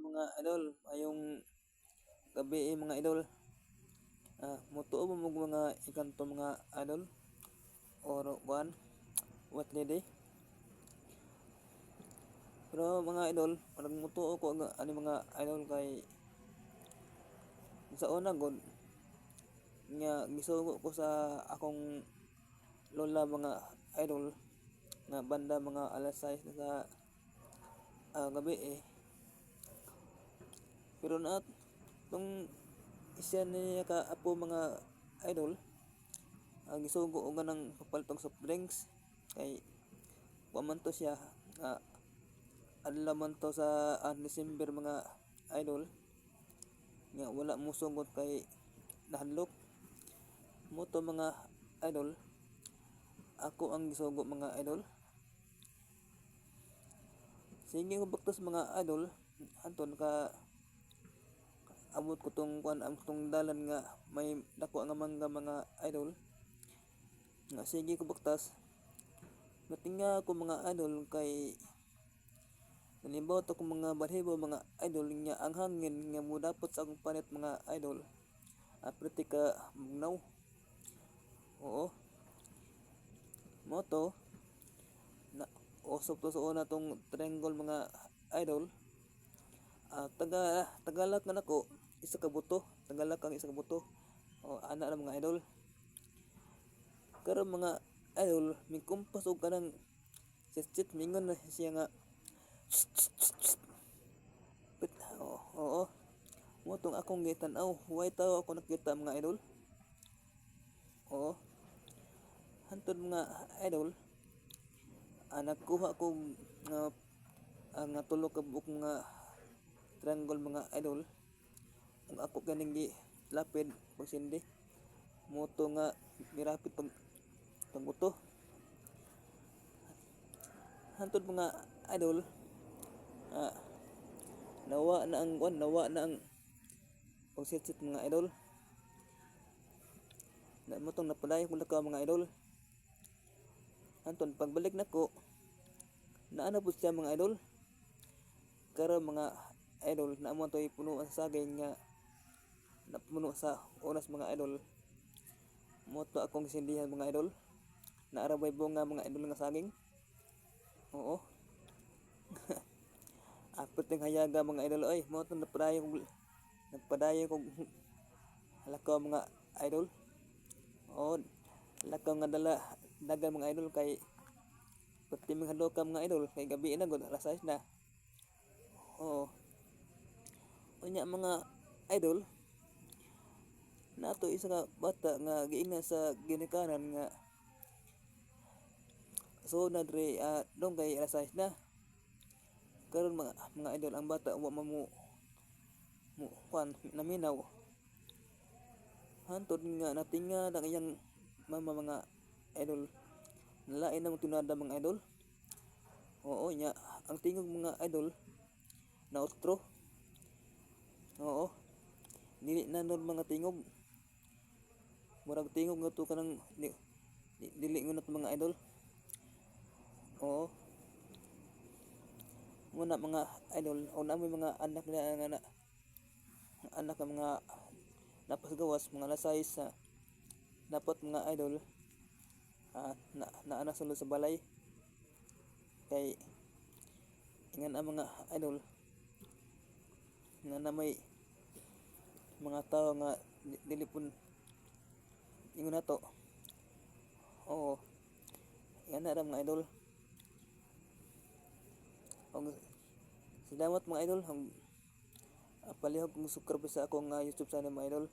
mga idol, ayong gabi mga idol. Mutuo mo mga ikanto mga idol or one what day. Pero mga idol, parang mutuo ko ani mga idol kay sa una god nga gisugo ko sa akong lola mga idol nga banda mga alas 6 na sa gabi Pero na tong isa niya ka apo mga idol, gisugo og ganang papaltong soft drinks kay wa man to siya adlaw man to sa December mga idol nga wala mo sugot kay nahadlok mo to mga idol. Ako ang gisugo mga idol. Sige ko baktos mga idol anton ka abot ko tong kuan ang tong dalan nga may dako nga mangga mga idol. Nga sige ko baktas. Matinga ko mga idol kay nalimbot ako mga balhibo mga idol nga ang hangin nga mudapot sa akong panit mga idol. Apriti ka mugnaw. Oo. Moto na usop to sa una tong triangle mga idol. Tagalak na nako isa ka buto, tagalak ang isa ka buto. Ana na mga idol. Karon mga idol, may kumpas og kanang sit mingon na siya nga oo. Mo tong akong gitan-aw, way tao ako nakita mga idol. Oo. Hantod mga idol, nagkuha ko nga tulo ka buok mga triangle mga idol. Ang ako ganing gi lapid pagsindi. Moto nga mirapit pag buto. Hantod mga idol, nawa na ang pagsit mga idol. Na mo tong napadayon ko lakaw mga idol. Anton pagbalik nako naana pud siya mga idol. Karon mga idol na mo toy puno sa saging nga napuno sa oras mga idol. Mo to akong sindihan mga idol. Naarabay bunga mga idol nga saging. Oo. Apot ng hayaga mga idol ay mo to napadayon ko lakaw mga idol. Oo. Lakaw nga dagan mga idol kay pati mga hadlo ka mga idol kay gabi na gud alas 6 na. Oo. Unya mga idol nato isa ka bata nga giingna sa ginikanan nga so na dre dong kay alas 6 na. Karon mga idol ang bata wa mo kuan naminaw. Hantod nga natinga ang iyang mama mga idol. Nalain na mo tunada mga idol. Oo nya ang tingog mga idol na otro. Oo. Dili na nun mga tingog. Murag tingog nga to kanang dili ngunat mga idol. Oo. Muna mga idol, una may mga anak na anak ng mga napasgawas mga lasay sa dapat mga idol na sulod sa balay kay ingan ang mga idol nga na may mga tao nga dili pun ingon nato. Oo. Yan na mga idol. Salamat mga idol. Palihog kong subscribe sa akong YouTube channel mga idol.